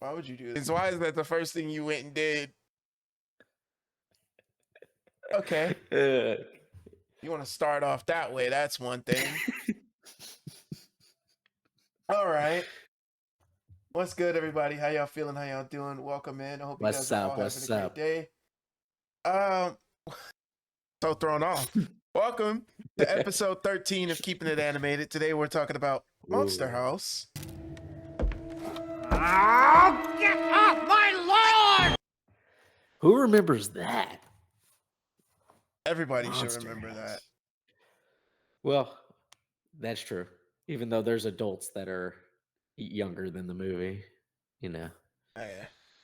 Why would you do this? Why is that the first thing you went and did? Okay. Uh, You want to start off that way. That's one thing. All right. What's good, everybody? How y'all feeling? How y'all doing? Welcome in. I hope you guys what's are all up? having a What's great up? day. Um, so thrown off. Welcome to episode 13 of Keeping It Animated. Today we're talking about Monster Ooh. House. Oh, get off my lawn! Who remembers that? Everybody should Monster remember House. that. Well, that's true. Even though there's adults that are younger than the movie, you know. Oh,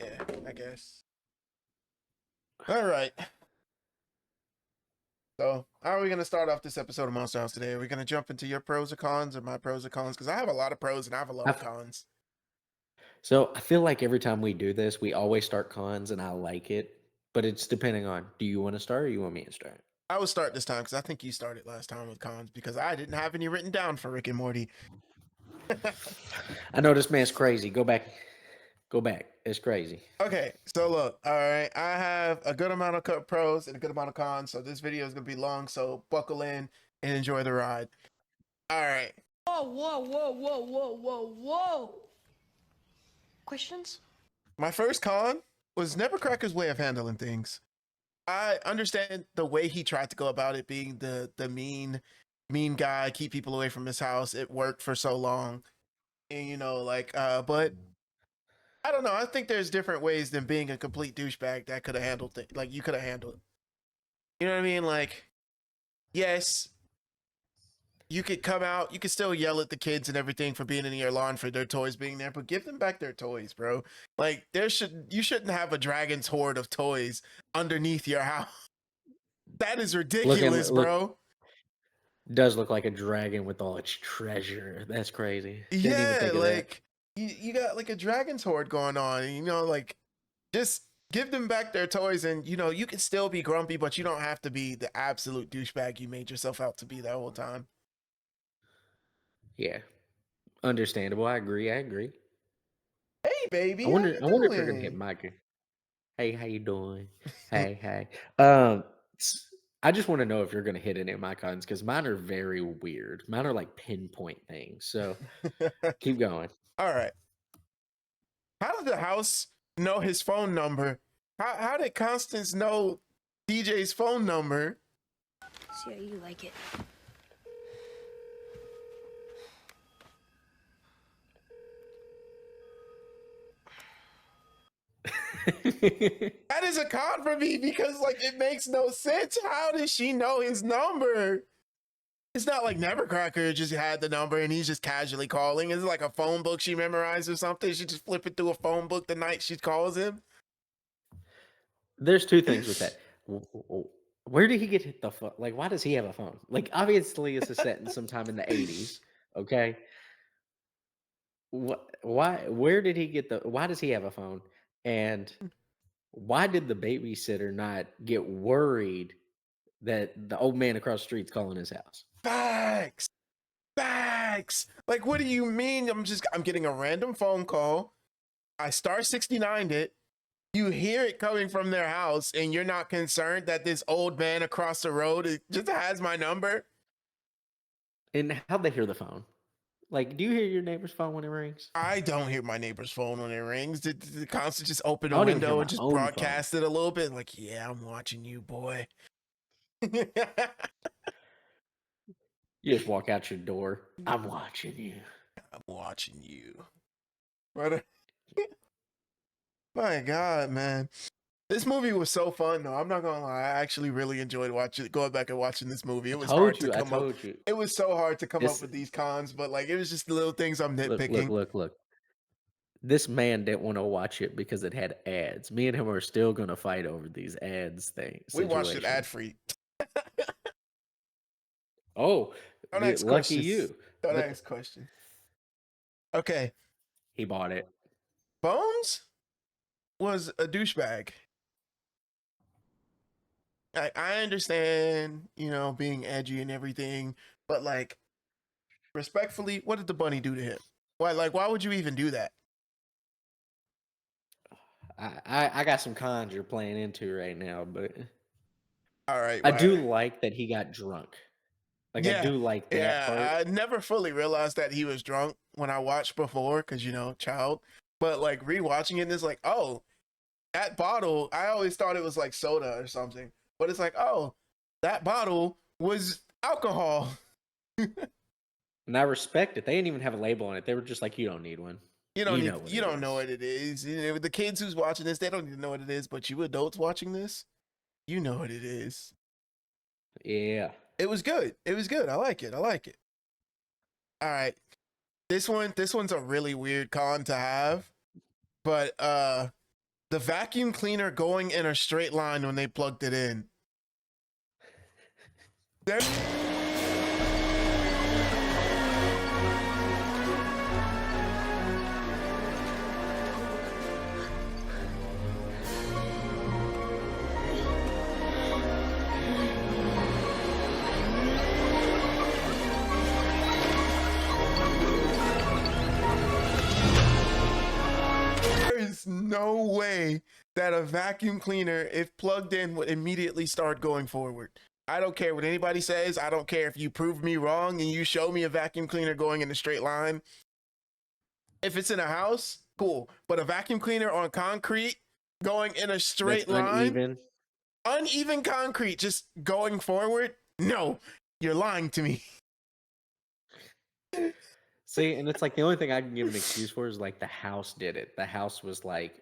yeah, I guess. All right. So, how are we going to start off this episode of Monster House today? Are we going to jump into your pros or cons or my pros or cons? Because I have a lot of pros and I have a lot of cons. So I feel like every time we do this, we always start cons, and I like it. But it's depending on, do you want to start or you want me to start? I will start this time because I think you started last time with cons because I didn't have any written down for Rick and Morty. I know this man's crazy. Go back. Go back. It's crazy. Okay, so look, all right, I have a good amount of pros and a good amount of cons, so this video is gonna be long, so buckle in and enjoy the ride. All right. Whoa. Questions? My first con was Nevercracker's way of handling things. I understand the way he tried to go about it, being the mean guy, keep people away from his house. It worked for so long, and but I don't know. I think there's different ways than being a complete douchebag that could have handled it. Like you could have handled it. You know what I mean? Like, yes, you could come out, you could still yell at the kids and everything for being in your lawn for their toys being there, but give them back their toys, bro. Like you shouldn't have a dragon's hoard of toys underneath your house. That is ridiculous, bro. Does look like a dragon with all its treasure. That's crazy. Didn't even Yeah, think of that. like you got like a dragon's hoard going on, and, like just give them back their toys, and you can still be grumpy, but you don't have to be the absolute douchebag you made yourself out to be that whole time. Yeah. Understandable. I agree. Hey, baby, I how wonder you I wonder if you're gonna hit doing? Micah. Hey, how you doing? Hey. I just want to know if you're gonna hit any of my cons because mine are very weird. Mine are like pinpoint things. So keep going. All right. How did the house know his phone number? How did Constance know DJ's phone number? See how you like it. That is a con for me because it makes no sense. How does she know his number? It's not like Nevercracker just had the number and he's just casually calling. Is it like a phone book she memorized or something? She just flip it through a phone book the night she calls him. There's two things with that. Where did he get the phone? Like, why does he have a phone? Like, obviously, it's a set in sometime in the 80s. Okay. Why? Where did he get the? Why does he have a phone? And why did the babysitter not get worried that the old man across the street's calling his house? Facts. Like, what do you mean? I'm getting a random phone call. I star 69'd it. You hear it coming from their house, and you're not concerned that this old man across the road just has my number? And how'd they hear the phone? Like, do you hear your neighbor's phone when it rings? I don't hear my neighbor's phone when it rings. Did the constant just open I a don't even hear window and my just own phone. broadcast it a little bit? Like, yeah, I'm watching you, boy. You just walk out your door. I'm watching you. I'm watching you. Right? My God, man. This movie was so fun, though. I'm not gonna lie. I actually really enjoyed going back and watching this movie. It was hard to I come up. told you. It was so hard to come up This with these cons, but it was just the little things I'm look, nitpicking. look. This man didn't want to watch it because it had ads. Me and him are still gonna fight over these ads We watched it ad situations. free. Oh, Don't ask lucky questions. you. Don't ask questions. Okay, He bought it. Bones was a douchebag. I understand, being edgy and everything, but respectfully, what did the bunny do to him? Why would you even do that? I got some cons you're playing into right now, but All right, I why? do like that he got drunk. Like I Yeah, do like that part. yeah. I never fully realized that he was drunk when I watched before, because child. But like rewatching it, it's like, oh, that bottle. I always thought it was like soda or something, but it's like, oh, that bottle was alcohol. And I respect it. They didn't even have a label on it. They were just like, you don't need one. You don't You need. know what You it don't know is. what it is. The kids who's watching this, they don't even know what it is. But you adults watching this, you know what it is. Yeah. It was good. It was good. I like it. I like it. All right. This one's a really weird con to have, but the vacuum cleaner going in a straight line when they plugged it in. There- There is no way that a vacuum cleaner, if plugged in, would immediately start going forward. I don't care what anybody says. I don't care if you prove me wrong and you show me a vacuum cleaner going in a straight line. If it's in a house, cool. But a vacuum cleaner on concrete going in a straight That's line, uneven. uneven concrete, just going forward, no, you're lying to me. See, and it's like the only thing I can give an excuse for is like the house did it. The house was like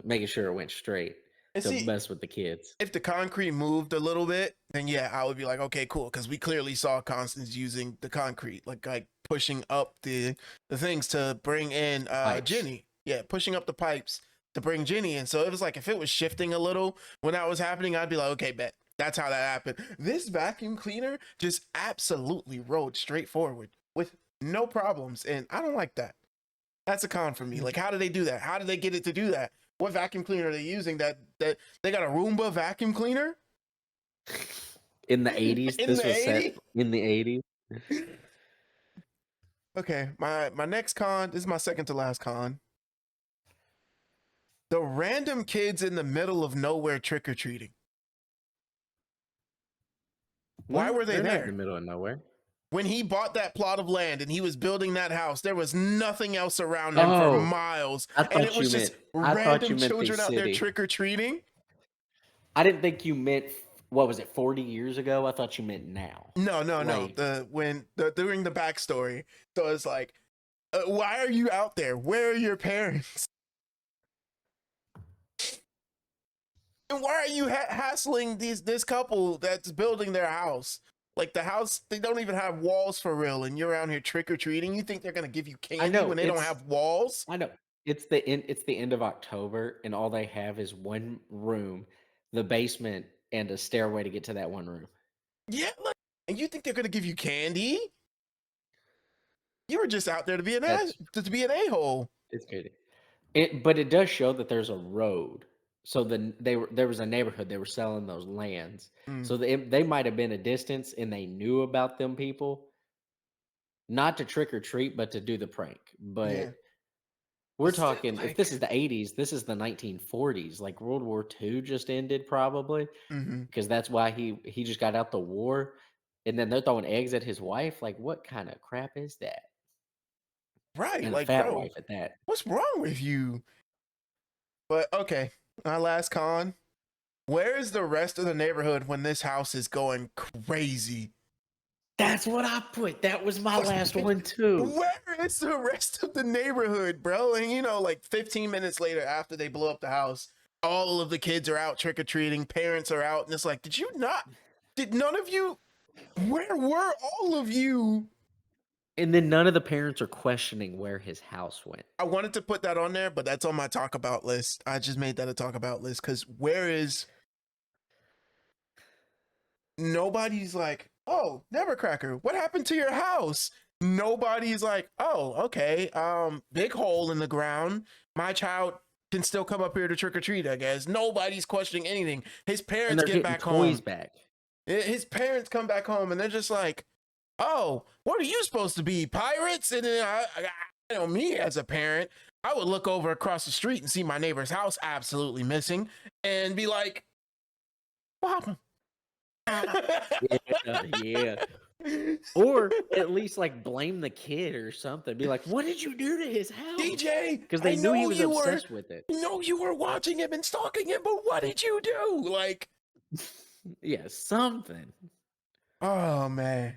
making sure it went straight And to see, mess with the kids. if the concrete moved a little bit, then yeah, I would be like, okay, cool, because we clearly saw Constance using the concrete, like pushing up the things to bring in Pipes. Ginny. Yeah, pushing up the pipes to bring Ginny in. So it was like if it was shifting a little when that was happening, I'd be like, okay, bet that's how that happened. This vacuum cleaner just absolutely rode straight forward with no problems, and I don't like that. That's a con for me. Like, how do they do that? How do they get it to do that? What vacuum cleaner are they using? That they got a Roomba vacuum cleaner In the 80s, in this the was 80s? set in the 80s. Okay, my next con, this is my second to last con. The random kids in the middle of nowhere trick or treating. Why were they They're not in there? the middle of nowhere. When he bought that plot of land and he was building that house, there was nothing else around him for Oh, miles. I And thought it was you just meant. I thought you random meant the children out there city. trick or treating. I didn't think you meant. What was it? 40 years ago? I thought you meant now. No. Like, During the backstory. So it's like, why are you out there? Where are your parents? And why are you hassling this couple that's building their house? Like the house, they don't even have walls for real, and you're around here trick or treating. You think they're gonna give you candy know, when they don't it's- have walls? I know it's the end. It's the end of October, and all they have is one room, the basement, and a stairway to get to that one room. Yeah, like, and you think they're gonna give you candy? You were just out there to be an That's a-hole. it's crazy. But it does show that there's a road. So there was a neighborhood. They were selling those lands. Mm, So they might have been a distance, and they knew about them people, not to trick or treat, but to do the prank. But yeah, we're but still, talking, if like, this is the 80s, this is the 1940s. Like World War II just ended probably, mhm. because that's why he just got out the war, and then they're throwing eggs at his wife. Like, what kind of crap is that? Right, And a like, fat bro, wife at that. what's wrong with you? But okay, my last con. Where is the rest of the neighborhood when this house is going crazy? That's what I put. That was my last one too. Where is the rest of the neighborhood, bro? And like 15 minutes later, after they blow up the house, all of the kids are out trick or treating, parents are out, and it's like, did none of you, where were all of you? And then none of the parents are questioning where his house went. I wanted to put that on there, but that's on my talk about list. I just made that a talk about list because nobody's like, oh, Nevercracker, what happened to your house? Nobody's like, oh, okay, big hole in the ground. My child can still come up here to trick or treat, I guess. Nobody's questioning anything. His And parents they're get getting back toys home. back. His parents come back home and they're just like, oh, what are you supposed to be? Pirates? And then me as a parent, I would look over across the street and see my neighbor's house absolutely missing and be like, what happened? Yeah. Or at least like blame the kid or something. Be like, what did you do to his house? DJ, Because they I knew he know was you were, obsessed with it. know you were watching him and stalking him, but what did you do? Like, Yeah, something. oh man,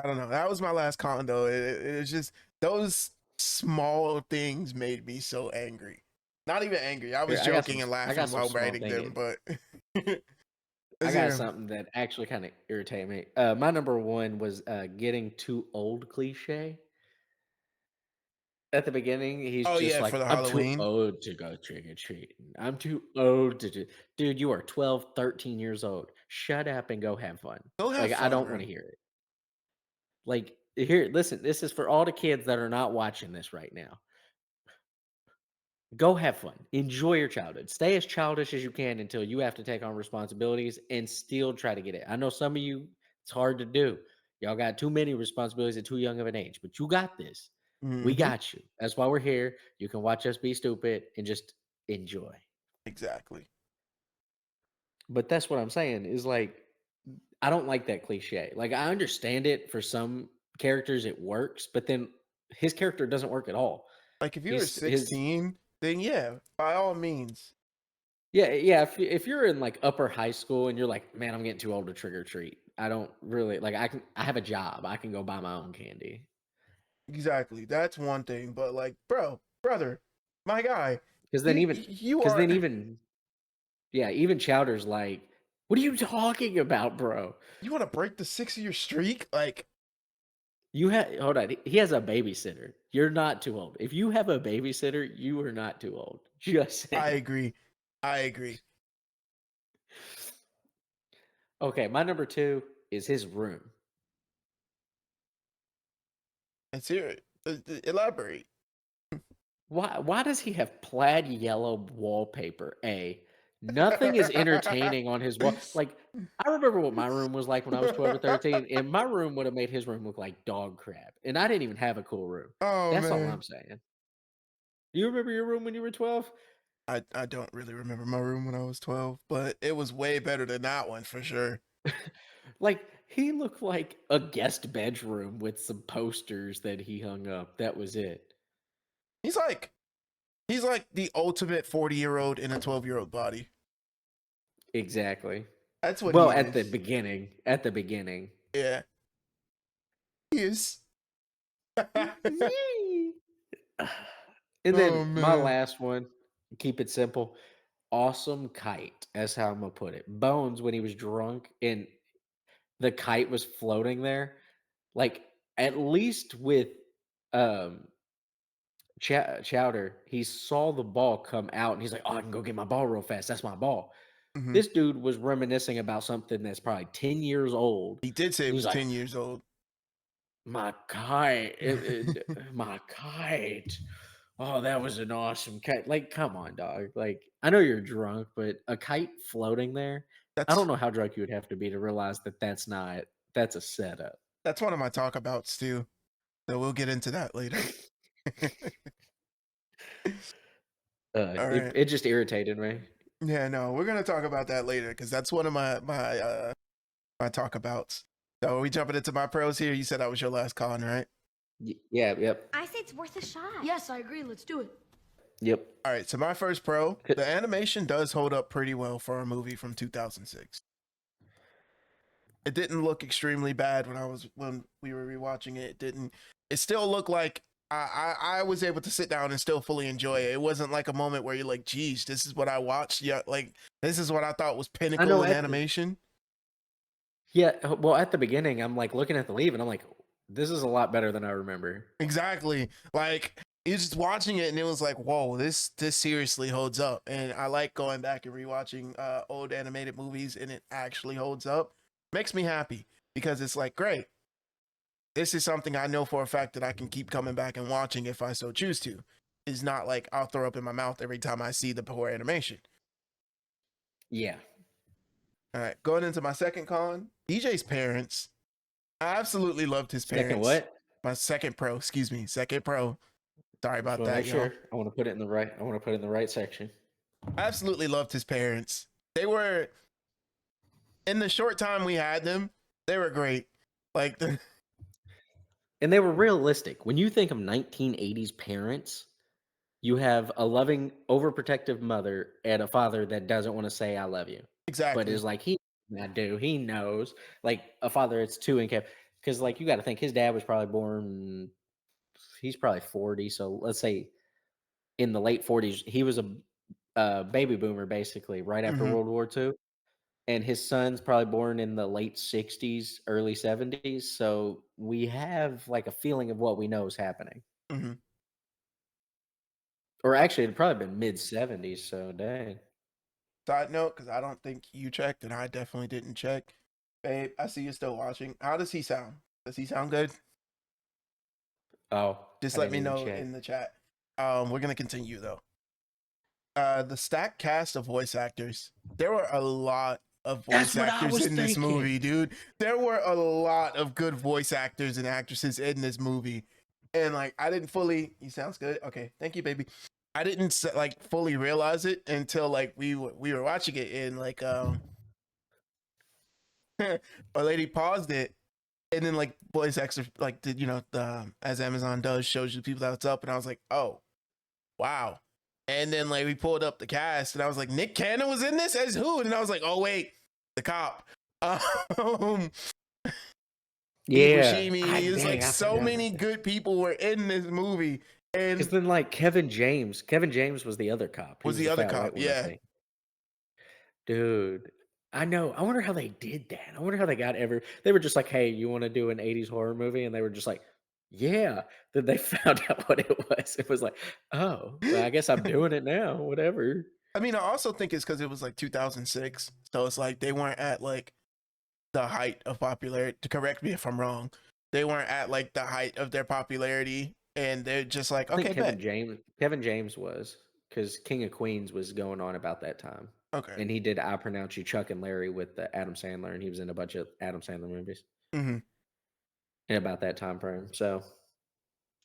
I don't know. That was my last con though. It's just those small things made me so angry. Not even angry. I was Here, joking and I laughing got some while small writing them, thing. but I is got there- something that actually kind of irritated me. My number one was getting too old cliche. At the beginning, he's Oh just yeah, like, for the I'm too Halloween. old to go trick or treating. I'm too old to do. Dude, you are 12, 13 years old. Shut up and go have fun. Go have Like, I fun, don't bro. want to hear it. Like, here, listen, this is for all the kids that are not watching this right now. Go have fun. Enjoy your childhood. Stay as childish as you can until you have to take on responsibilities and still try to get it. I know some of you, it's hard to do. Y'all got too many responsibilities at too young of an age, but you got this. We Mhm. got you. That's why we're here. You can watch us be stupid and just enjoy. Exactly. But that's what I'm saying is like, I don't like that cliche. Like, I understand it for some characters, it works, but then his character doesn't work at all. Like if you were His 16, then yeah, by all means. Yeah. If you're in like upper high school and you're like, man, I'm getting too old to trick or treat. I don't really like. I have a job. I can go buy my own candy. Exactly. That's one thing. But like, brother, my guy, Because then you even yeah, even Chowder's like, what are you talking about, bro? you want to break the 6-year streak? Like, You have hold on. He has a babysitter. You're not too old. If you have a babysitter, you are not too old. Just I saying. agree. I agree. Okay, my number two is his room. Let's hear it. Elaborate. Why does he have plaid yellow wallpaper? Nothing is entertaining on his wall. Like, I remember what my room was like when I was 12 or 13, and my room would have made his room look like dog crap. And I didn't even have a cool room. Oh That's all man. I'm saying. You remember your room when you were 12? I don't really remember my room when I was 12, but it was way better than that one for sure. Like, he looked like a guest bedroom with some posters that he hung up. That was it. He's like the ultimate 40-year-old in a 12-year-old body. Exactly. That's what Well, he at the is. beginning. At the beginning. Yeah. He is. And then Oh, my man. last one, keep it simple. Awesome kite. That's how I'm gonna put it. Bones, when he was drunk and the kite was floating there, like at least with um Chowder, he saw the ball come out and he's like, "Oh, I can go get my ball real fast. That's my ball." Mhm. This dude was reminiscing about something that's probably 10 years old. He did say it He's was like, 10 years old. My kite, my kite. Oh, that was an awesome kite. Like, come on, dog. Like, I know you're drunk, but a kite floating there. I That's don't know how drunk you would have to be to realize that that's a setup. that's one of my talkabouts too. So we'll get into that later. All right. It just irritated me. Yeah, no, we're gonna talk about that later because that's one of my talkabouts. So are we jumping into my pros here? You said that was your last con, right? Yeah, yep, I say it's worth a shot. Yes, I agree. Let's do it. yep. All right, so my first pro, the animation does hold up pretty well for a movie from 2006. It didn't look extremely bad when we were rewatching it. It didn't. It still looked like I was able to sit down and still fully enjoy it. It wasn't like a moment where you're like, geez, this is what I watched. Yeah, like this is what I thought was pinnacle in animation. Well, at the beginning, I'm like looking at the leave and I'm like, this is a lot better than I remember. Exactly. Like you're just watching it and it was like, whoa, this seriously holds up. And I like going back and rewatching old animated movies and it actually holds up. Makes me happy because it's like, great. This is something I know for a fact that I can keep coming back and watching if I so choose to. It's not like I'll throw up in my mouth every time I see the poor animation. Yeah. All right, going into my second con, DJ's parents. I absolutely loved his parents. Second what? My second pro, excuse me, second pro. Sorry Just about want to that, make y'all. sure. I want to put it in the right. I want to put it in the right section. I absolutely loved his parents. They were, in the short time we had them, they were great. Like, And they were realistic. When you think of 1980s parents, you have a loving, overprotective mother and a father that doesn't want to say "I love you," but exactly. is like I do. He knows. Like a father, it's too incapable. Because like you got to think his dad was probably born. He's probably 40. So let's say in the late 40s, he was a baby boomer basically right after Hmm. World War II. And his son's probably born in the late 60s, early 70s. So we have like a feeling of what we know is happening. Hmm. Or actually, it'd probably been mid 70s. So dang. Side note, because I don't think you checked, and I definitely didn't check. Babe, I see you're still watching. How does he sound? Does he sound good? Oh, Just I let didn't me even know check. in the chat. We're gonna continue though. The stacked cast of voice actors. There were a lot of That's voice what I actors was in this thinking. movie, dude. There were a lot of good voice actors and actresses in this movie, and like I didn't fully. You sounds good. Okay, thank you, baby. I didn't like fully realize it until like we were watching it, and like a lady paused it, and then like voice actors like did the as Amazon does shows you people that's up, and I was like, oh wow. And then like we pulled up the cast, and I was like, Nick Cannon was in this as who? And I was like, oh wait, the cop. Steve Yeah. Buscemi. It was like Dang, I so forgot many about that. good people were in this movie, Because and then, like Kevin James was the other cop. He was was the the other fat white cop? one, I Yeah, think. Dude, I know. I wonder how they did that. I wonder how they got ever. They were just like, "Hey, you want to do an '80s horror movie?" And they were just like, "Yeah." Then they found out what it was. It was like, "Oh, well, I guess I'm doing it now. Whatever." I mean, I also think it's because it was like 2006, so it's like they weren't at like the height of popularity. To correct me if I'm wrong, they weren't at like the height of their popularity, and they're just like, I think okay, bet, Kevin James was because King of Queens was going on about that time, okay. and he did "I Pronounce You Chuck and Larry" with Adam Sandler, and he was in a bunch of Adam Sandler movies Hmm. in about that time frame. So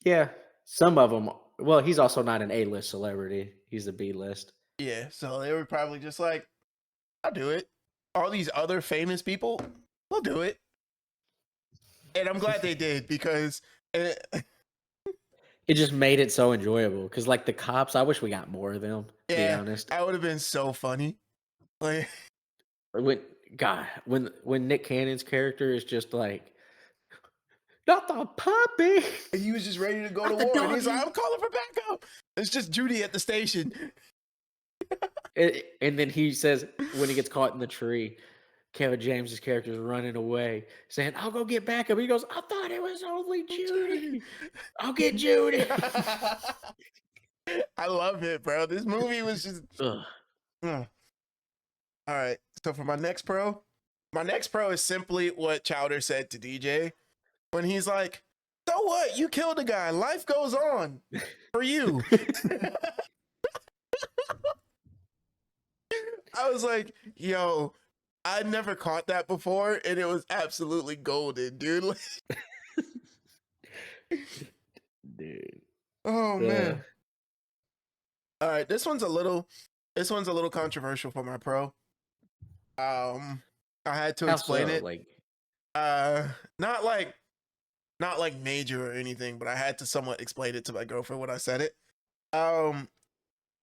yeah, some of them. Well, he's also not an A-list celebrity. He's a B-list. Yeah, so they were probably just like, I'll do it. All these other famous people will do it. And I'm glad they did because uh, It just made it so enjoyable because, like, the cops, I wish we got more of them, to be yeah, honest. that would have been so funny. Like, When God, when Nick Cannon's character is just like, not the puppy, he was just ready to go to not the war, and he's like, doggy. I'm calling for backup. It's just Judy at the station. And then he says, when he gets caught in the tree, Kevin James's character is running away, saying, "I'll go get backup." He goes, "I thought it was only Judy. I'll get Judy." I love it, bro. This movie was just. Ugh. All right. So for my next pro is simply what Chowder said to DJ when he's like, "So what? You killed a guy. Life goes on for you." I was like, "Yo, I never caught that before, and it was absolutely golden, dude." Dude. Oh Uh, man. All right, this one's a little controversial for my pro. I had to how explain so? it. Like, Uh, not like major or anything, but I had to somewhat explain it to my girlfriend when I said it. Um,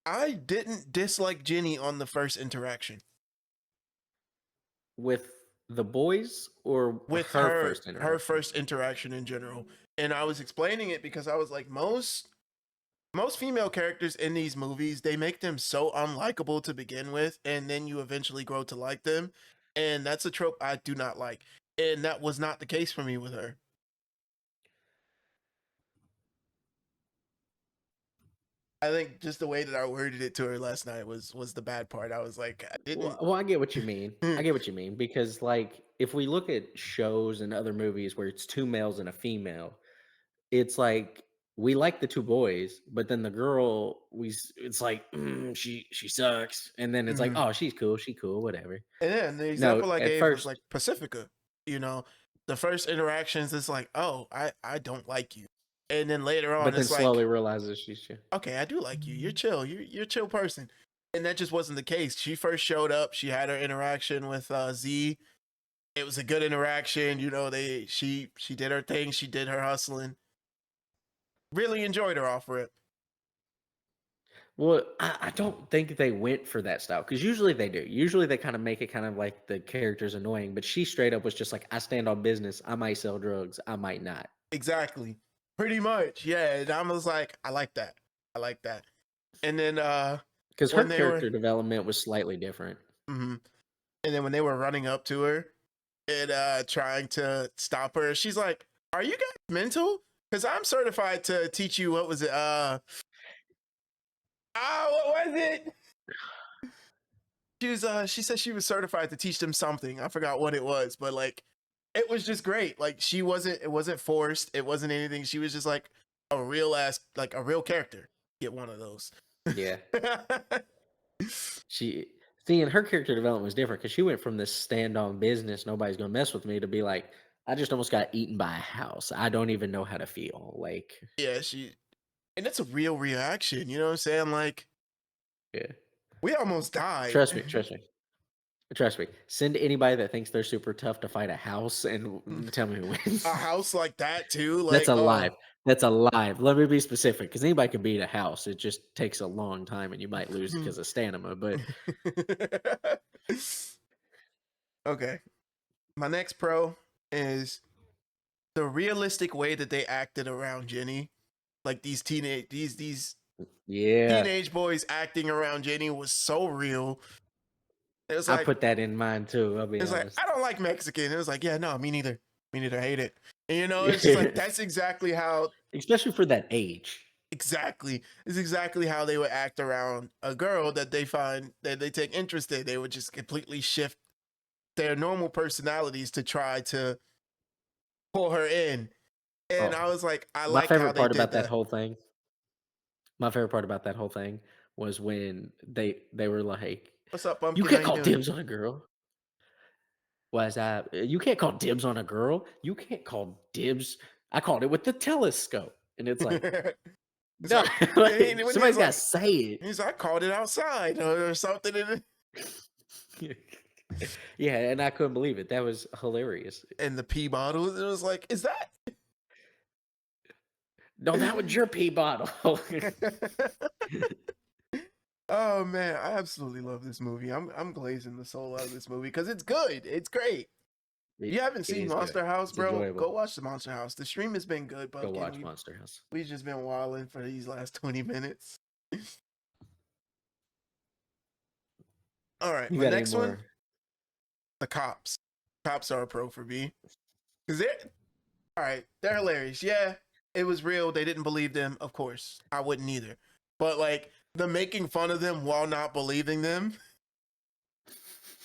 I didn't dislike Jenny on the first interaction with the boys or with her first her interaction? first interaction in general, and I was explaining it because I was like, most female characters in these movies, they make them so unlikable to begin with, and then you eventually grow to like them, and that's a trope I do not like, and that was not the case for me with her. I think just the way that I worded it to her last night was the bad part. I was like, I didn't. Well, I get what you mean. I get what you mean because, like, if we look at shows and other movies where it's two males and a female, it's like we like the two boys, but then the girl, it's like she sucks, and then it's like, Mhm. oh, she's cool, whatever. And then the No, example I at gave was first, like Pacifica. You know, the first interactions is like, oh, I don't like you. And then later on, But then it's like, slowly realizes she's chill. okay, I do like you. You're chill. You're a chill person. And that just wasn't the case. She first showed up. She had her interaction with Z. It was a good interaction. You know, she did her thing. She did her hustling. Really enjoyed her off rip. Well, I don't think they went for that style because usually they do. Usually they kind of make it kind of like the character's annoying, but she straight up was just like, I stand on business. I might sell drugs. I might not. Exactly. Pretty much. Yeah. And I was like, I like that. I like that. And then Because her when they were character development was slightly different. and then when they were running up to her and trying to stop her, she's like, are you guys mental? Because I'm certified to teach you what was it? What was it? She said she was certified to teach them something. I forgot what it was, but like it was just great. Like it wasn't forced, it wasn't anything. She was just like a real character. Get one of those. Yeah. And her character development was different because she went from this stand on business, nobody's gonna mess with me, to be like, I just almost got eaten by a house. I don't even know how to feel. Like, Yeah, and it's a real reaction, you know what I'm saying? Like, yeah. we almost died. Trust me. Send anybody that thinks they're super tough to fight a house and tell me who wins. A house like that too. Like, That's alive. That's alive. Let me be specific, because anybody can beat a house. It just takes a long time, and you might lose because of stamina. But okay, my next pro is the realistic way that they acted around Jenny. Like these yeah, teenage boys acting around Jenny was so real. It was like, I put that in mind too. I'll be it's like, honest. I don't like Mexican. It was like, yeah, no, me neither. Me neither. I hate it. And, you know, it's just like that's exactly how. Especially for that age. Exactly. It's exactly how they would act around a girl that they find that they take interest in. They would just completely shift their normal personalities to try to pull her in. And I was like, I like how they did that. My favorite part about that whole thing was when they were like, What's up, you Pumpkin? can't How call you doing? dibs on a girl. You can't call dibs on a girl. You can't call dibs. I called it with the telescope. And it's like, It's no, like, like, and when somebody's he's got to like, say it. he's like, I called it outside or something. Yeah, and I couldn't believe it. That was hilarious. And the pee bottle, it was like, is that? No, that was your pee bottle. Oh man, I absolutely love this movie. I'm glazing the soul out of this movie because it's good. It's great. If you haven't seen Monster House, bro, enjoyable. go watch the Monster House. The stream has been good, but Go watch Monster House. We've just been wilding for these last 20 minutes. All right, You my got next any one, more? the cops. Cops are a pro for me. Because they're hilarious. Yeah, it was real. They didn't believe them. Of course, I wouldn't either. But like the making fun of them while not believing them,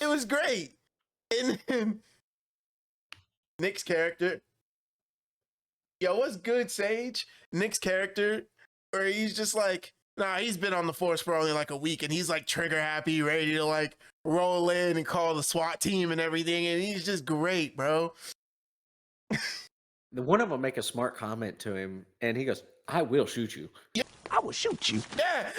it was great. And then Nick's character, yo, what's good, Sage? Nick's character, where he's just like, nah, he's been on the force for only like a week, and he's like trigger happy, ready to like roll in and call the SWAT team and everything, and he's just great, bro. The one of them make a smart comment to him, and he goes, "I will shoot you." Yeah, I will shoot you. Yeah.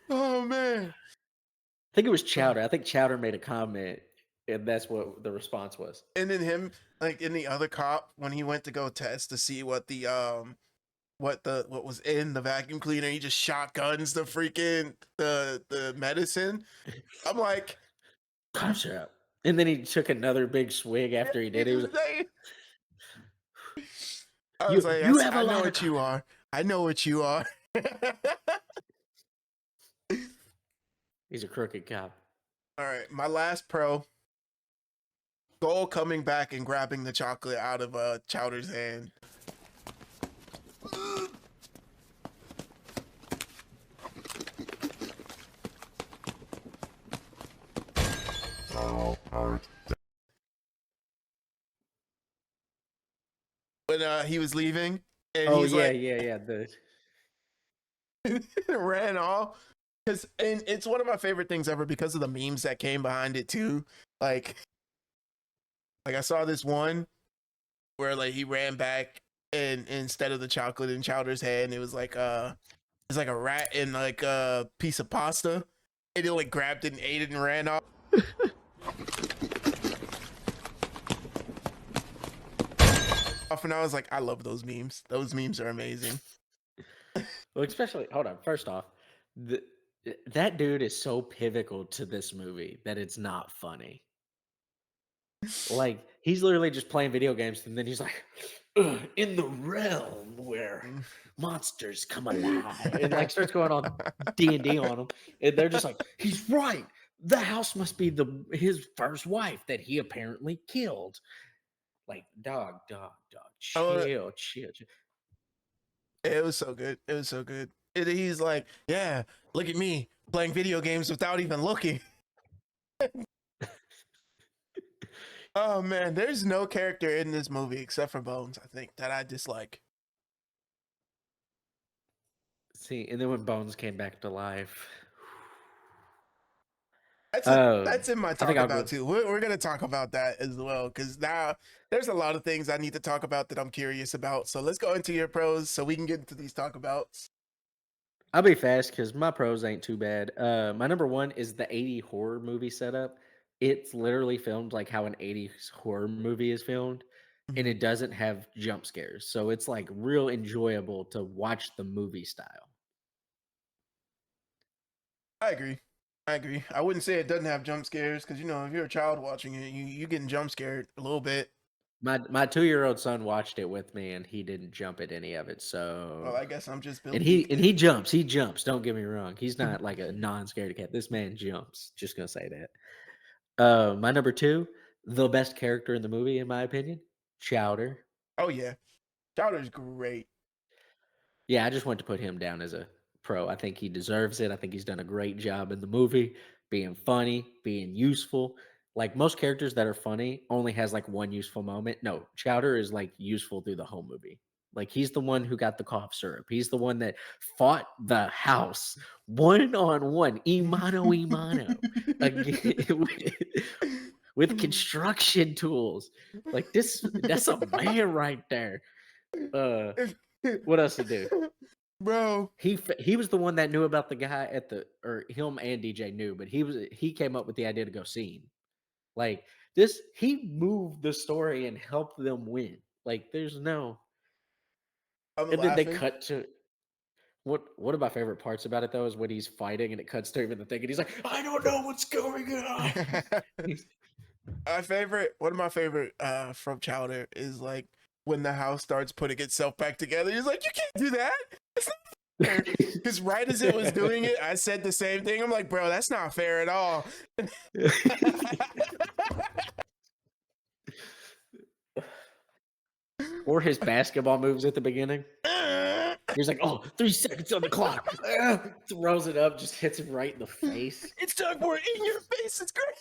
Oh man. I think it was Chowder. I think Chowder made a comment, and that's what the response was. And then him, like in the other cop, when he went to go test to see what the what was in the vacuum cleaner, he just shotguns the freaking the medicine. I'm like, Shut up. And then he took another big swig after he did it. He was like, I was like, you have a I know lot what of you are. I know what you are. He's a crooked cop. All right, my last pro. Goal coming back and grabbing the chocolate out of Chowder's hand. When he was leaving, and he's like, yeah. ran off. And it's one of my favorite things ever because of the memes that came behind it too. Like I saw this one where like he ran back and instead of the chocolate in Chowder's hand, it was like it's like a rat and like a piece of pasta, and he like grabbed it and ate it and ran off. And I was like, I love those memes. Those memes are amazing. Well, especially hold on. First off, the, that dude is so pivotal to this movie that it's not funny. Like he's literally just playing video games, and then he's like, "Ugh, in the realm where monsters come alive," and like starts going on D&D on them, and they're just like, "He's right. The house must be his first wife that he apparently killed." Like, dog, Oh, chill, chill, chill. it was so good. It was so good. And he's like, yeah, look at me playing video games without even looking. Oh man, there's no character in this movie except for Bones, I think, that I dislike. See, and then when Bones came back to life, That's in my I talk think I'll about go. too. We're gonna talk about that as well because now there's a lot of things I need to talk about that I'm curious about. So let's go into your pros so we can get into these talk abouts. I'll be fast because my pros ain't too bad. My number one is the 80 horror movie setup. It's literally filmed like how an 80s horror movie is filmed, and Mhm. it doesn't have jump scares. So it's like real enjoyable to watch the movie style. I agree. I agree. I wouldn't say it doesn't have jump scares because you know if you're a child watching it, you getting jump scared a little bit. My 2-year-old son watched it with me and he didn't jump at any of it. Well, So I guess I'm just and built he and different. he jumps. He jumps. Don't get me wrong. He's not like a non-scaredy cat. This man jumps. Just gonna say that. My number two, the best character in the movie, in my opinion, Chowder. Oh yeah, Chowder's great. Yeah, I just want to put him down as a pro. I think he deserves it. I think he's done a great job in the movie, being funny, being useful. Like most characters that are funny only has like one useful moment. No, Chowder is like useful through the whole movie. Like he's the one who got the cough syrup. He's the one that fought the house one on one, imano, again with construction tools. Like this, that's a man right there. Uh, what else to do? Bro, He was the one that knew about the guy at the or him and DJ knew, but he came up with the idea to go see him. Like this, he moved the story and helped them win. Like there's no, I'm and then they laughing. cut to one of my favorite parts about it though is when he's fighting and it cuts to him in the thing and he's like, I don't know what's going on. He's- One of my favorite from Chowder is like when the house starts putting itself back together. He's like, you can't do that. It's not fair. Because right as it was doing it, I said the same thing. I'm like, bro, that's not fair at all. or his basketball moves at the beginning. He's like, oh, 3 seconds on the clock. Throws it up, just hits him right in the face. It's Doug Moore in your face. It's great.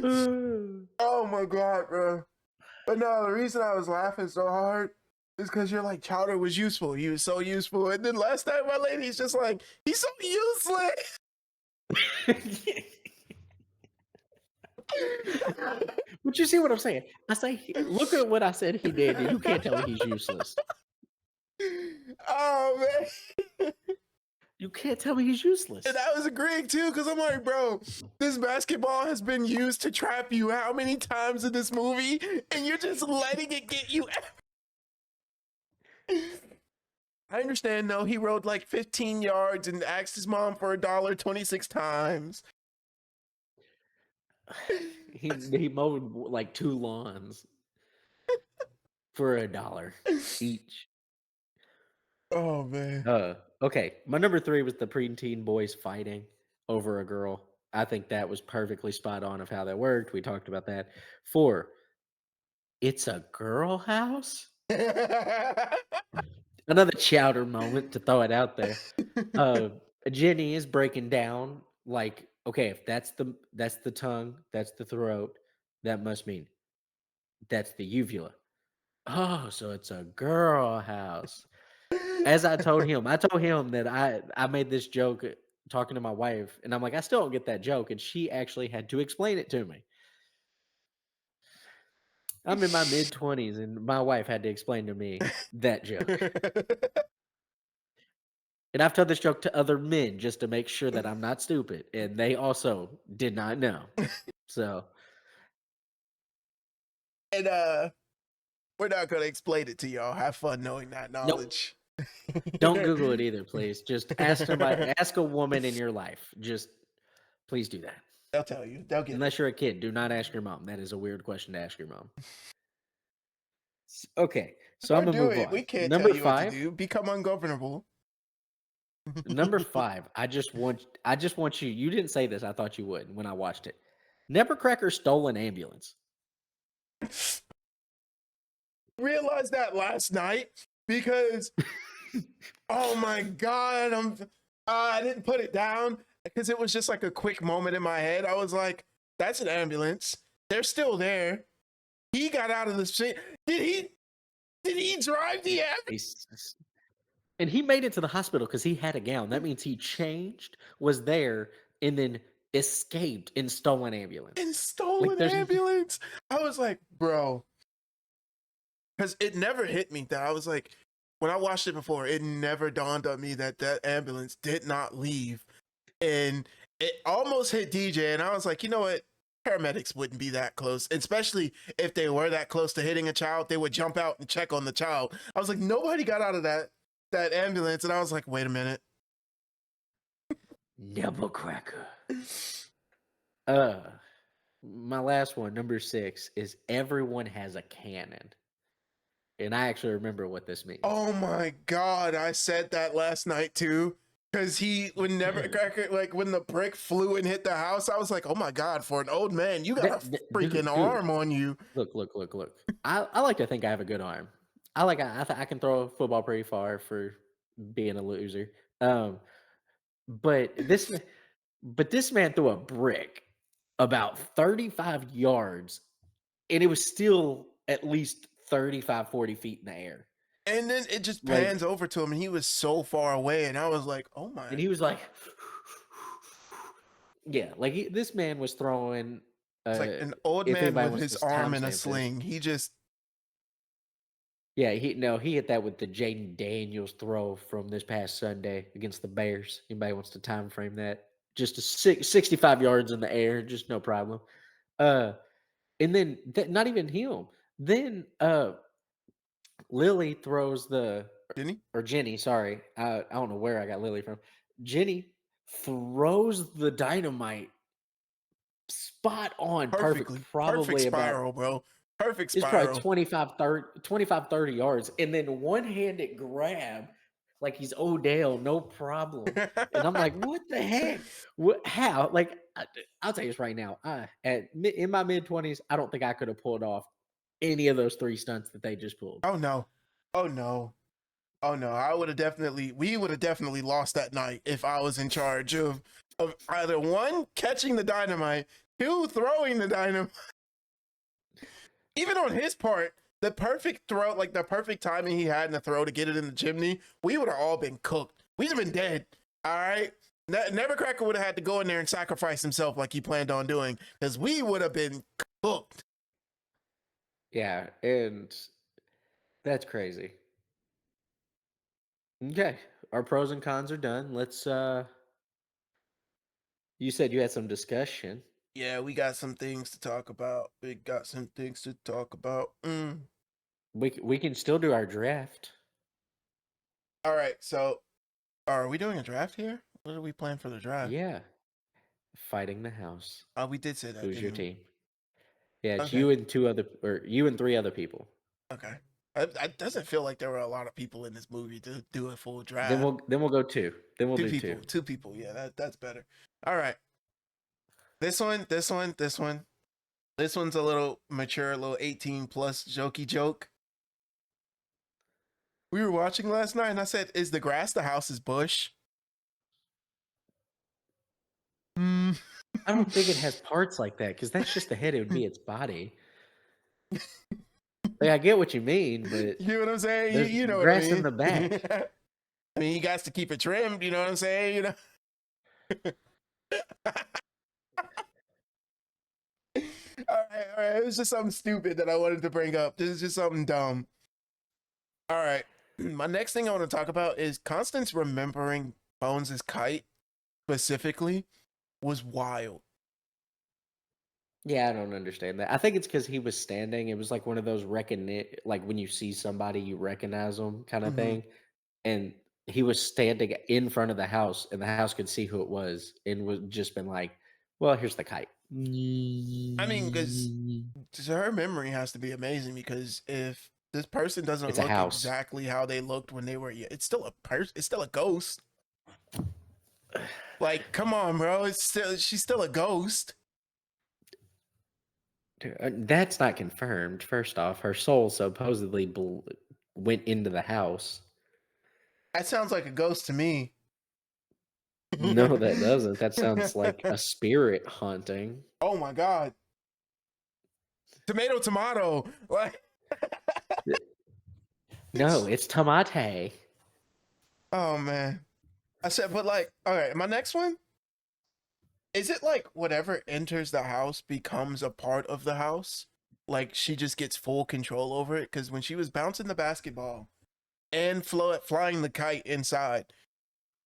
Oh my god, bro. But no, the reason I was laughing so hard is because you're like, Chowder was useful. He was so useful. And then last night, my lady's just like, he's so useless. But you see what I'm saying? I say, look at what I said he did, and you can't tell me he's useless. Oh man. You can't tell me he's useless. And I was agreeing too, because I'm like, bro, this basketball has been used to trap you how many times in this movie? And you're just letting it get you. I understand though, he rode like 15 yards and asked his mom for $1 26 times. He mowed like 2 lawns for $1 each. Oh man. Okay. My number 3 was the preteen boys fighting over a girl. I think that was perfectly spot on of how that worked. We talked about that. 4, it's a girl house. Another Chowder moment to throw it out there. Jenny is breaking down like, okay, if that's the tongue, that's the throat, that must mean that's the uvula. Oh, so it's a girl house. As I told him that I made this joke talking to my wife, and I'm like, I still don't get that joke, and she actually had to explain it to me. I'm in my mid-20s, and my wife had to explain to me that joke. And I've told this joke to other men just to make sure that I'm not stupid, and they also did not know. So And we're not gonna explain it to y'all. Have fun knowing that nope. knowledge. Don't Google it either, please. Just ask somebody, ask a woman in your life. Just please do that. They'll tell you. They'll get it. Unless you're a kid, do not ask your mom. That is a weird question to ask your mom. Okay, so I'm Or gonna do move it. on. We can't Number tell you what to 5. do. Become ungovernable. Number 5. I just want you. You didn't say this. I thought you would when I watched it. Nevercracker stole an ambulance. Realized that last night because oh my god, I didn't put it down because it was just like a quick moment in my head. I was like, that's an ambulance. They're still there. He got out of the shit. Did he drive the ambulance? And he made it to the hospital because he had a gown. That means he changed, was there, and then escaped in stolen ambulance. And stole Like, an there's- ambulance. I was like, bro. Because it never hit me that I was like, when I watched it before, it never dawned on me that that ambulance did not leave. And it almost hit DJ. And I was like, you know what? Paramedics wouldn't be that close, especially if they were that close to hitting a child. They would jump out and check on the child. I was like, nobody got out of that ambulance. And I was like, wait a minute. Nevercracker. My last one, number 6, is everyone has a cannon. And I actually remember what this means. Oh my God. I said that last night too. Because when Nevercracker, like when the brick flew and hit the house, I was like, oh my God, for an old man, you got a freaking arm on you. Look. I like to think I have a good arm. I can throw a football pretty far for being a loser. But this man threw a brick about 35 yards, and it was still at least 35, 40 feet in the air. And then it just pans over to him, and he was so far away, and I was like, oh my. And he was like, yeah, like this man was throwing. It's like an old man with his arm in a sling. He just. Yeah, he hit that with the Jaden Daniels throw from this past Sunday against the Bears. Anybody wants to time frame that? Just a 65 yards in the air, just no problem. And then not even him. Then Lily throws Jenny, sorry. I don't know where I got Lily from. Jenny throws the dynamite spot on. Perfectly. Probably perfect spiral, bro. Perfect spiral. It's probably 25, 30 yards. And then one-handed grab, like he's Odell, no problem. And I'm like, what the heck? How? Like, I'll tell you this right now. In my mid-20s, I don't think I could have pulled off any of those 3 stunts that they just pulled. Oh, no. We would have definitely lost that night if I was in charge of either 1, catching the dynamite, 2, throwing the dynamite. Even on his part, the perfect throw, like the perfect timing he had in the throw to get it in the chimney, we would have all been cooked. We'd have been dead. All right. Nevercracker would have had to go in there and sacrifice himself like he planned on doing, because we would have been cooked. Yeah, and that's crazy. Okay, our pros and cons are done. Let's you said you had some discussion. Yeah, we got some things to talk about. We can still do our draft. All right, so are we doing a draft here? What are we playing for the draft? Yeah. Fighting the house. We did say that. Who's your team? Yeah, it's Okay. you and 3 other people. Okay. It doesn't feel like there were a lot of people in this movie to do a full draft. Then we'll go 2. Then we'll do 2. 2 people. Yeah, that's better. All right. This one's a little mature, a little 18 plus jokey joke. We were watching last night and I said, is the grass the house's bush? I don't think it has parts like that, because that's just the head. It would be its body. Like, I get what you mean, but you know what I'm saying? there's You know grass what I mean? in the back. I mean, you got to keep it trimmed. You know what I'm saying? You know. All right. It was just something stupid that I wanted to bring up. This is just something dumb. All right. My next thing I want to talk about is Constance remembering Bones' kite specifically was wild. Yeah, I don't understand that. I think it's because he was standing. It was like one of those like when you see somebody, you recognize them kind of Mhm. thing. And he was standing in front of the house, and the house could see who it was, and was just been like, "Well, here's the kite." I mean, because her memory has to be amazing because if this person doesn't It's a look house. exactly how they looked when they were, it's still a person. It's still a ghost. Like, come on, bro. She's still a ghost. That's not confirmed. First off, her soul supposedly went into the house. That sounds like a ghost to me. No, that doesn't. That sounds like a spirit haunting. Oh my god. Tomato, tomato. Like, No, it's tomate. oh man. I said, but like, all right, my next one. Is it like whatever enters the house becomes a part of the house? Like she just gets full control over it? Because when she was bouncing the basketball and flying the kite inside,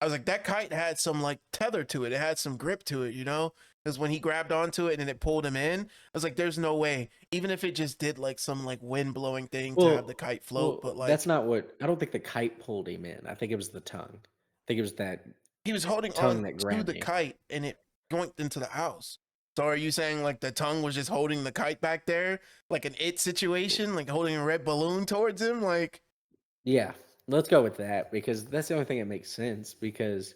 I was like, that kite had some like tether to it. It had some grip to it, you know? Because when he grabbed onto it and it pulled him in, I was like, there's no way. Even if it just did like some like wind blowing thing to have the kite float, but That's like not what. I don't think the kite pulled him in. I think it was the tongue. I think it was that he was holding tongue on that to grabbed the him. kite and it yoinked into the house. So are you saying like the tongue was just holding the kite back there, like an it situation, like holding a red balloon towards him? Like, Yeah, let's go with that because that's the only thing that makes sense. Because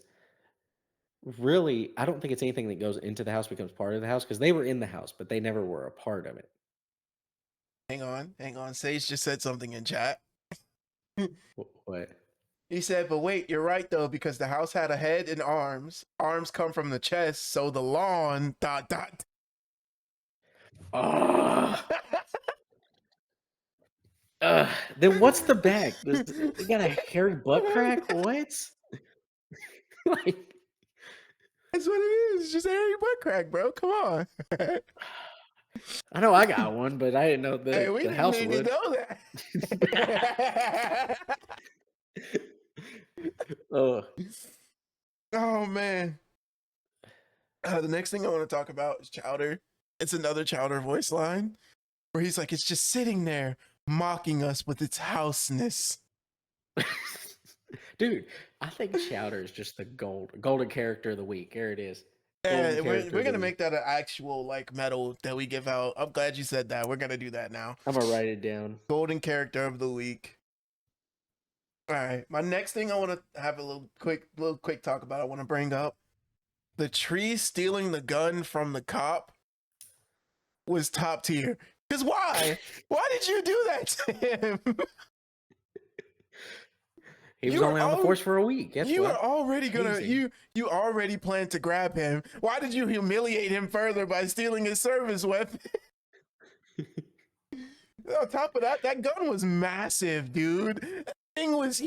really, I don't think it's anything that goes into the house becomes part of the house because they were in the house, but they never were a part of it. hang on. Sage just said something in chat. What? He said, but wait, you're right though, because the house had a head and arms. Arms come from the chest, so the lawn dot dot. Ah. Then what's the back? It got a hairy butt crack? What? Like, That's what it is. It's just a hairy butt crack, bro. Come on. I know I got one, but I didn't know Hey, the we the didn't house need to would. know that. Oh, Oh man. The next thing I want to talk about is Chowder. It's another Chowder voice line where he's like, it's just sitting there mocking us with its houseness. dude, I think Chowder is just the golden character of the week. There it is. Golden Yeah, character we're of the gonna week. make that an actual like medal that we give out. I'm glad you said that. We're gonna do that now. I'm gonna write it down. Golden character of the week. All right. My next thing I want to have a little quick talk about. I want to bring up the tree stealing the gun from the cop was top tier. Cause why? Why did you do that to him? He was You were only on the force for a week. That's you why. were already gonna Hazing. you already planned to grab him. Why did you humiliate him further by stealing his service weapon? On top of that, that gun was massive, dude. That thing was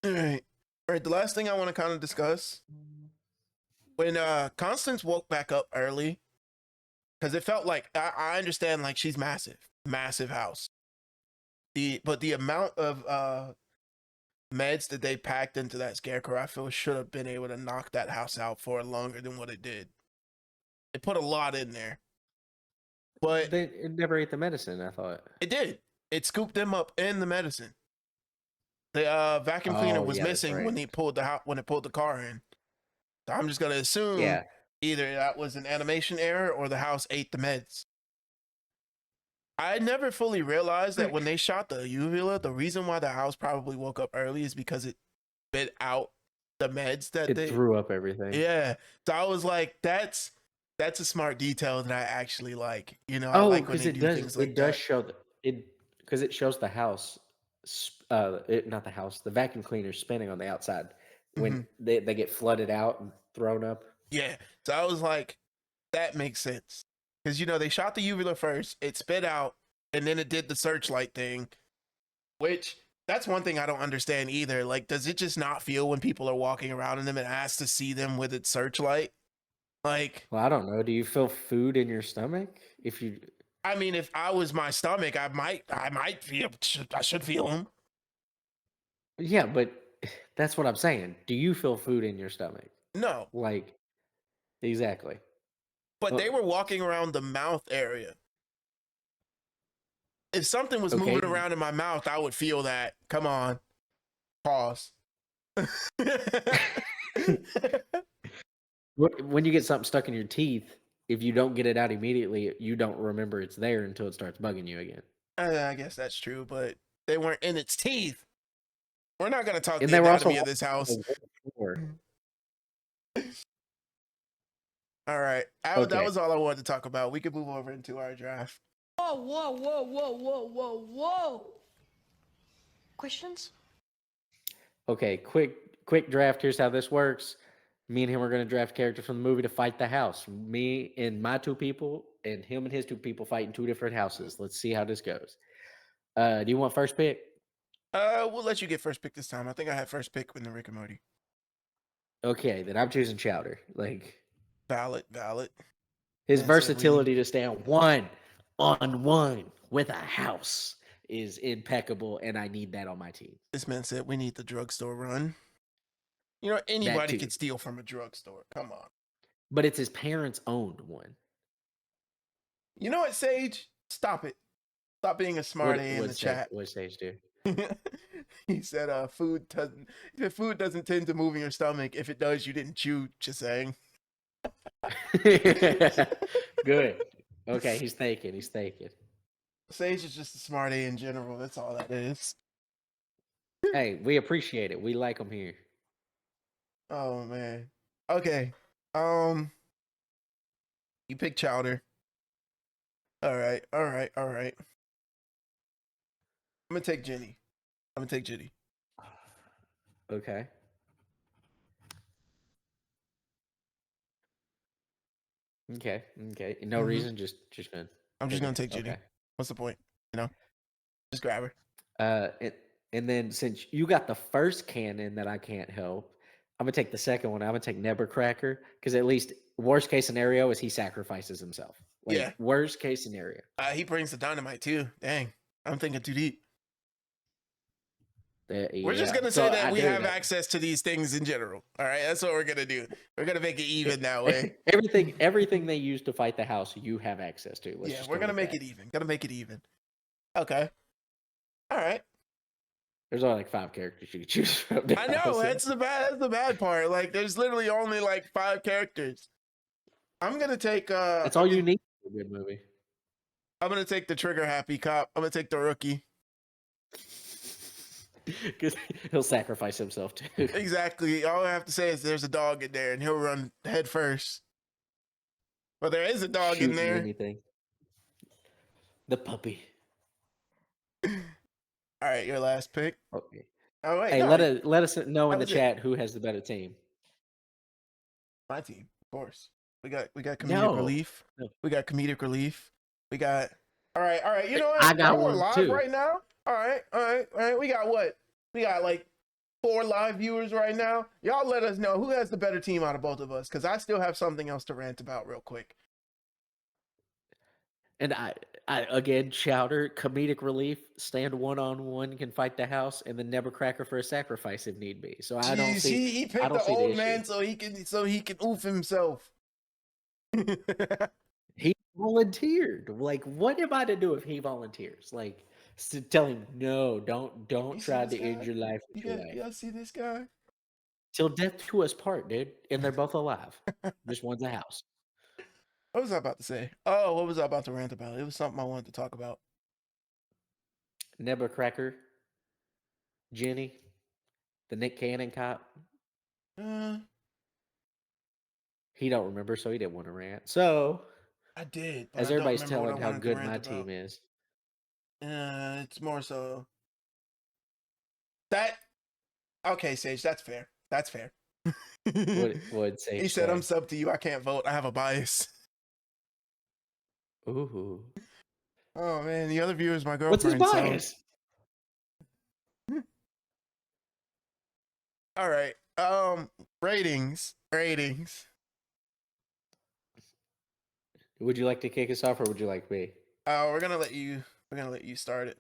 All right. All right, the last thing I want to kind of discuss when Constance woke back up early, because it felt like I understand like she's massive house. But the amount of meds that they packed into that scarecrow, I feel should have been able to knock that house out for longer than what it did. It put a lot in there. But It never ate the medicine, I thought. it did. It scooped them up in the medicine. The vacuum cleaner Oh, was yeah, that's missing right. when he pulled when it pulled the car in. So I'm just gonna assume Yeah. either that was an animation error or the house ate the meds. I never fully realized that when they shot the uvula, the reason why the house probably woke up early is because it spit out the meds that It they. threw up everything. Yeah, so I was like, that's a smart detail that I actually like. You know, I Oh, like when because they do things like it does that. show because it shows the house, not the house, the vacuum cleaner spinning on the outside when Mhm. they get flooded out and thrown up. Yeah, so I was like, that makes sense because you know they shot the uvula first, it spit out, and then it did the searchlight thing, which That's one thing I don't understand either. Like, does it just not feel when people are walking around in them and asks to see them with its searchlight? Like, Well, I don't know. Do you feel food in your stomach? If you, I mean, if I was my stomach, I might feel, I should feel them. yeah, but that's what I'm saying. Do you feel food in your stomach? No, Like, exactly. but they Well, were walking around the mouth area. If something was moving okay. around in my mouth, I would feel that. Come on, pause. When you get something stuck in your teeth, if you don't get it out immediately, you don't remember it's there until it starts bugging you again. I guess that's true, but they weren't in its teeth. We're not going to talk And the they were also anatomy of this house. walking on the wood floor. All right. That Okay. was all I wanted to talk about. We could move over into our draft. Whoa, whoa, whoa, whoa, whoa, whoa, whoa. Questions? Okay, quick draft. Here's how this works. Me and him are going to draft characters from the movie to fight the house. Me and my two people, and him and his two people fight in two different houses. Let's see how this goes. Do you want first pick? We'll let you get first pick this time. I think I had first pick with the Rick and Morty. Okay, then I'm choosing Chowder. Like Valid. his That's it, versatility to stay on one with a house is impeccable, and I need that on my team. This man said we need the drugstore run. You know, anybody too. can steal from a drugstore. Come on. But it's his parents' owned one. You know what, Sage? Stop it. Stop being a smart A in the chat. What Sage do? He said food doesn't tend to move in your stomach. If it does, you didn't chew. Just saying. Good. Okay, he's thinking. Sage is just a smart A in general. That's all that is. Hey, we appreciate it. We like him here. Oh man. Okay. You pick Chowder. All right. I'm gonna take Jenny. Okay. Okay. No Mhm. reason, just gonna. I'm just gonna take her. Jenny. Okay. What's the point? You know, just grab her. And then since you got the first cannon that I can't help, I'm gonna take the second one. I'm gonna take Nebercracker because at least worst case scenario is he sacrifices himself. Like Yeah. worst case scenario. He brings the dynamite too. Dang, I'm thinking too deep. We're just gonna say that we have access to these things in general. All right, that's what we're gonna do. We're gonna make it even that way. Everything they use to fight the house, you have access to. Yeah, we're gonna make it even. Gonna make it even. Okay. All right. There's only like 5 characters you can choose from. I know that's the bad part. Like, there's literally only like 5 characters. I'm gonna take. That's all you need for a good movie. I'm gonna take the trigger happy cop. I'm gonna take the rookie. Because he'll sacrifice himself too. Exactly. All I have to say is there's a dog in there, and he'll run head first. Well, there is a dog in there. Anything. The puppy. All right, your last pick. Okay. Oh wait. Hey, no, let us know in the was it. chat who has the better team. My team, of course. We got comedic No. relief. No. We got comedic relief. We got. All right. You know what? I got we're one live too. right now. All right. We got what? We got like 4 live viewers right now. Y'all let us know who has the better team out of both of us, because I still have something else to rant about real quick. And I again, Chowder, comedic relief, stand 1-on-1, can fight the house, and then Nebercracker for a sacrifice if need be. So I don't see. He picked I don't the see old the man issue. so he can oof himself. He volunteered. Like, what am I to do if he volunteers? Like, tell him no, don't try to end your life with your life. Y'all see this guy? Till death do us part, dude. And they're both alive. Just one's a house. What was I about to say? Oh, what was I about to rant about? It was something I wanted to talk about. Nebercracker, Jenny, the Nick Cannon cop. He don't remember, so he didn't want to rant. So I did. But as I everybody's don't remember telling how good my team is. It's more so that. Okay, Sage, that's fair. That's fair. What Sage He said, say? "I'm sub to you. I can't vote. I have a bias." Ooh. Oh man, the other viewer is my What's his girlfriend. bias? So... All right. Ratings. Would you like to kick us off, or would you like me? We're gonna let you start it.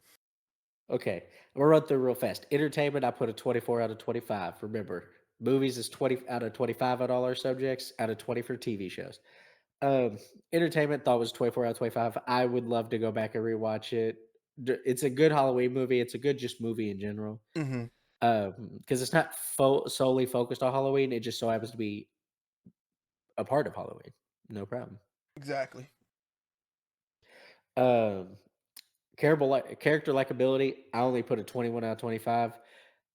Okay, I'm gonna run through real fast. Entertainment, I put a 24 out of 25. Remember, movies is 20 out of 25 on all our subjects, out of 20 for TV shows. Um, Entertainment thought was 24 out of 25. I would love to go back and rewatch it. It's a good Halloween movie. It's a good just movie in general. Mm-hmm. Because it's not solely focused on Halloween. It just so happens to be a part of Halloween. No problem. Exactly. Um, character likability, I only put a 21 out of 25.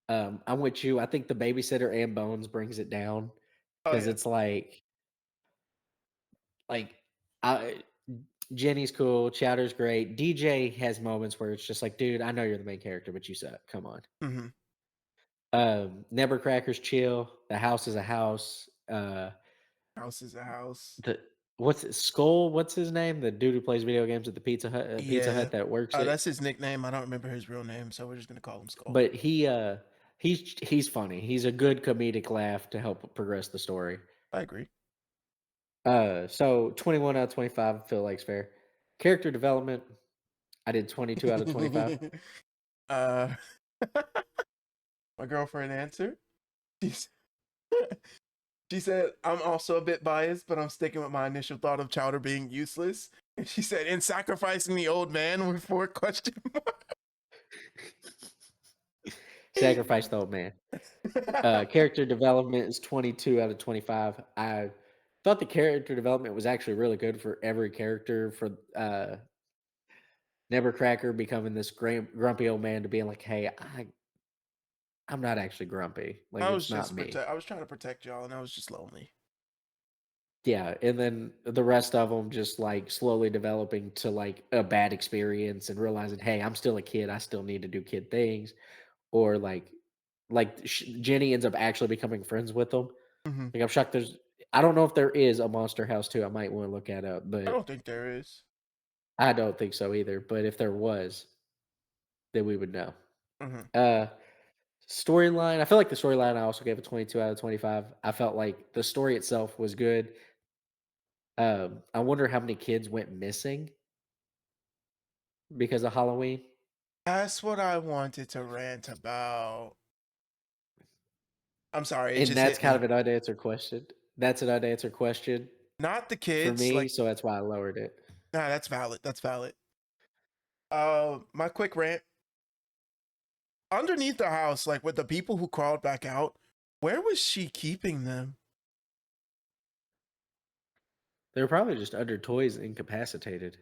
I'm with you. I think the babysitter and Bones brings it down Oh because yeah. it's like I Jenny's cool, Chowder's great. DJ has moments where it's just like, dude, I know you're the main character, but you suck. Come on. Mm-hmm. Nevercracker's chill. The house is a house. House is a house. The what's it, Skull? What's his name? The dude who plays video games at the Pizza Yeah. Hut that works it. That's his nickname. I don't remember his real name, so we're just gonna call him Skull. But he's funny. He's a good comedic laugh to help progress the story. I agree. So 21 out of 25 I feel like's fair. Character development, I did 22 out of 25. uh, my girlfriend answered. She's, she said, "I'm also a bit biased, but I'm sticking with my initial thought of Chowder being useless." And she said, "In sacrificing the old man with 4 question marks." Sacrifice the old man. Character development is 22 out of 25. I thought the character development was actually really good for every character, for Nevercracker becoming this grumpy old man to being like, hey, I'm not actually grumpy. Like, I was it's not just me. I was trying to protect y'all, and I was just lonely. Yeah, and then the rest of them just like slowly developing to like a bad experience and realizing, hey, I'm still a kid. I still need to do kid things, or Jenny ends up actually becoming friends with them. Mm-hmm. Like I'm shocked. I don't know if there is a Monster House 2. I might want to look that up, I but don't think there is. I don't think so either. But if there was, then we would know. Mm-hmm. Storyline. I feel like the storyline I also gave a 22 out of 25. I felt like the story itself was good. I wonder how many kids went missing because of Halloween. That's what I wanted to rant about. I'm sorry, it And just that's hit kind me. of an unanswered question. That's an unanswered question Not the for kids, me, like, so that's why I lowered it. nah, that's valid. That's valid. My quick rant. Underneath the house, like with the people who crawled back out, where was she keeping them? They were probably just under toys, incapacitated.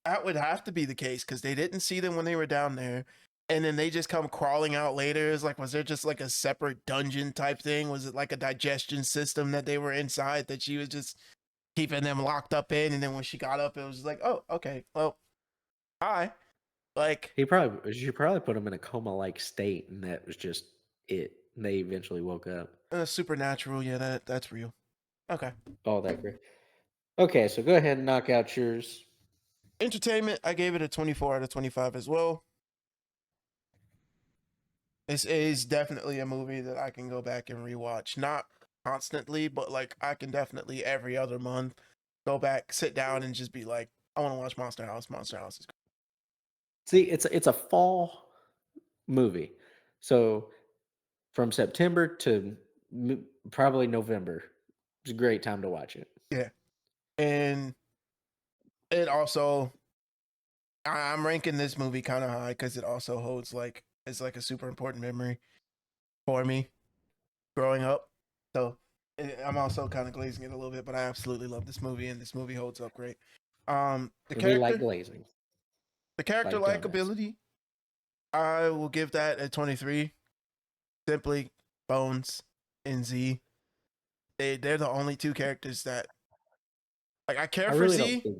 That would have to be the case because they didn't see them when they were down there. And then they just come crawling out later. It's like, was there just like a separate dungeon type thing? Was it like a digestion system that they were inside that she was just keeping them locked up in? And then when she got up, it was like, oh, okay, well, hi. Like, She probably put him in a coma-like state, and that was just it. And they eventually woke up. supernatural, yeah, that's real. Okay. All that great. Okay, so go ahead and knock out yours. Entertainment, I gave it a 24 out of 25 as well. This is definitely a movie that I can go back and rewatch. Not constantly, but like I can definitely every other month go back, sit down, and just be like, I want to watch Monster House. Monster House is great. See, it's a fall movie, so from September to probably November, it's a great time to watch it. Yeah. And it also, I'm ranking this movie kind of high because it also holds like, it's like a super important memory for me growing up. So I'm also kind of glazing it a little bit, but I absolutely love this movie, and this movie holds up great. The And we like character, glazing, the character like donuts. likability, I will give that a 23. Simply Bones and Z. They're the only 2 characters that like I care I for really don't Z, think.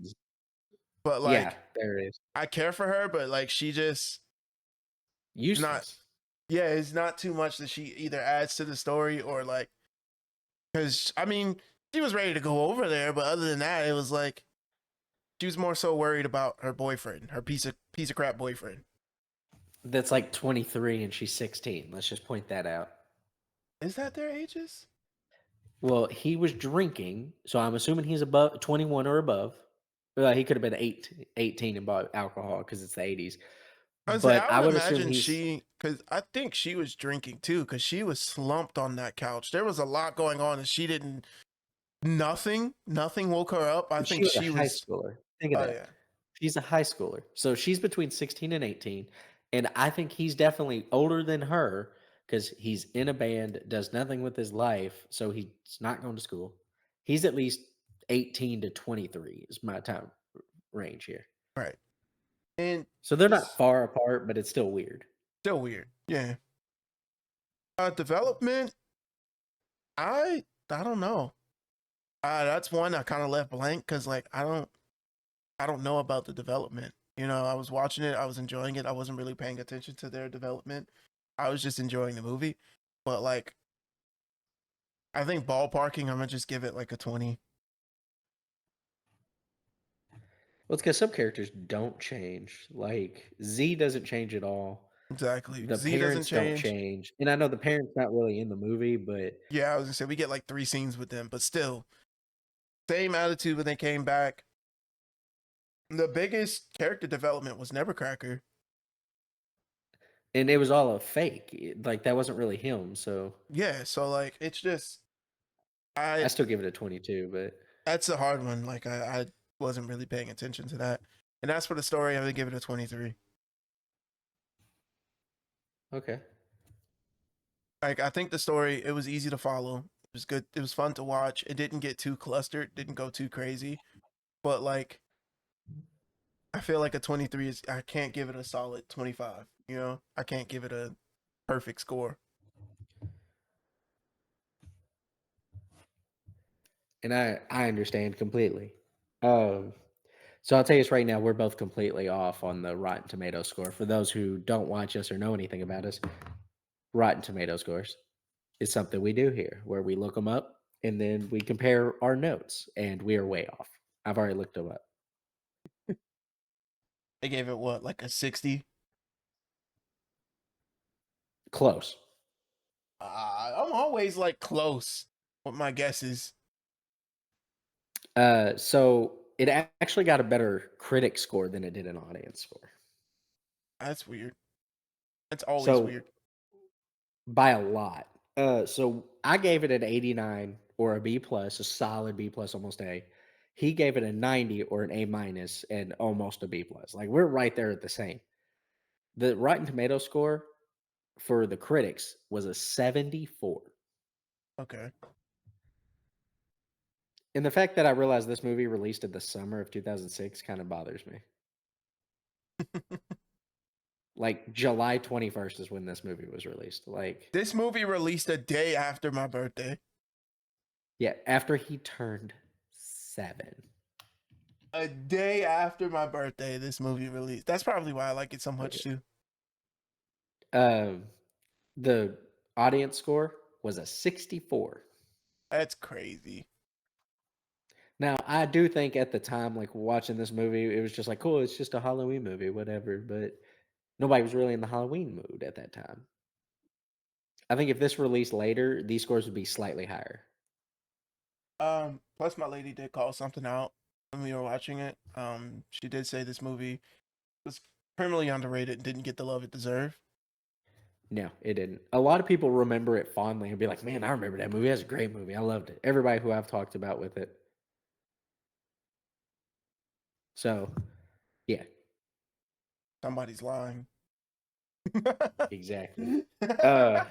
but Yeah, like there it is. I care for her, but like she just not Useless. yeah, it's not too much that she either adds to the story or like because I mean she was ready to go over there, but other than that, it was like she was more so worried about her boyfriend, her piece of crap boyfriend. That's like 23 and she's 16. Let's just point that out. Is that their ages? Well, he was drinking, so I'm assuming he's above 21 or above. He could have been 18 and bought alcohol because it's the 80s. I'd say But I I would would assume imagine he's because I think she was drinking too, because she was slumped on that couch. There was a lot going on, and she didn't. Nothing woke her up. I she think was a she high was. schooler. Think of Oh that. yeah, She's a high schooler. So she's between 16 and 18. And I think he's definitely older than her because he's in a band, does nothing with his life. So he's not going to school. He's at least 18 to 23 is my time range here. right. And So they're not just far apart, but it's still weird. still weird. Yeah. Development. I don't know. That's one I kind of left blank because like I don't know about the development. I was watching it, I was enjoying it. I wasn't really paying attention to their development. I was just enjoying the movie. But like I think ballparking, I'm gonna just give it like a 20. Well, it's because some characters don't change. Like Z doesn't change at all. Exactly. The Z doesn't parents don't change. change. And I know the parents not really in the movie, but Yeah, I was gonna say we get like 3 scenes with them, but still, same attitude when they came back. The biggest character development was Nevercracker. and it was all a fake. Like that wasn't really him. So Yeah, so like it's just I I still give it a 22, but that's a hard one. Like I wasn't really paying attention to that. And as for the story, I would give it a 23. okay. Like I think the story, it was easy to follow. It was good. It was fun to watch. It didn't get too clustered, didn't go too crazy. But like I feel like a 23 is I can't give it a solid 25, I can't give it a perfect score. And I understand completely. Um, so I'll tell you this right now, we're both completely off on the Rotten Tomato score. For those who don't watch us or know anything about us, Rotten Tomato scores is something we do here where we look them up and then we compare our notes, and we are way off. I've already looked them up. They gave it what, like a 60? Close. I'm always like close with my guesses. So it actually got a better critic score than it did an audience score. That's weird. That's always So weird. by a lot. So I gave it an 89 or a B plus, a solid B plus, almost A. He gave it a 90 or an A minus and almost a B plus. Like we're right there at the same. The Rotten Tomato score for the critics was a 74. Okay. And the fact that I realized this movie released in the summer of 2006 kind of bothers me. Like July 21st is when this movie was released. Like, This movie released a day after my birthday. yeah, after he turned 7. A day after my birthday, this movie released. That's probably why I like it so much too. Um, the audience score was a 64. That's crazy. Now, I do think at the time, like watching this movie, it was just like, cool, it's just a Halloween movie, whatever. But nobody was really in the Halloween mood at that time. I think if this released later, these scores would be slightly higher. Plus my lady did call something out when we were watching it. She did say this movie was criminally underrated and didn't get the love it deserved. No, it didn't. A lot of people remember it fondly and be like, man, I remember that movie. That's a great movie. I loved it. Everybody who I've talked about with it. So, yeah, Somebody's lying. exactly. Uh,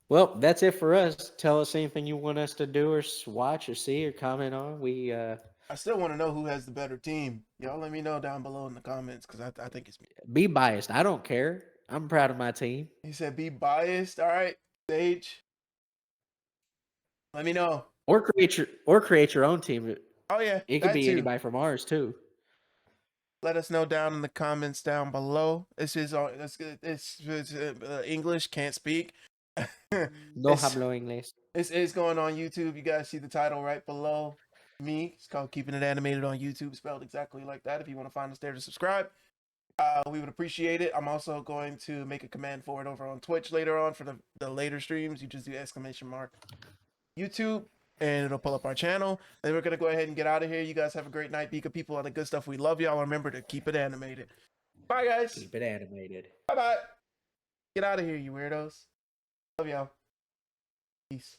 well, that's it for us. Tell us anything you want us to do or watch or see or comment on. We I still want to know who has the better team. Y'all let me know down below in the comments because I think it's me. be biased. I don't care. I'm proud of my team. He said be biased. All right, Sage. Let me know. Or create your own team. Oh yeah, It could that be too. anybody from ours too. Let us know down in the comments down below. This is it's English, can't speak. No It's- hablo inglés. This is going on YouTube. You guys see the title right below me. It's called Keeping It Animated on YouTube, spelled exactly like that. If you want to find us there to subscribe. We would appreciate it. I'm also going to make a command for it over on Twitch later on for the later streams. You just do !! YouTube, and it'll pull up our channel. Then we're going to go ahead and get out of here. You guys have a great night. Beacon people, all the good stuff. We love y'all. Remember to keep it animated. Bye, guys. Keep it animated. Bye-bye. Get out of here, you weirdos. Love y'all. Peace.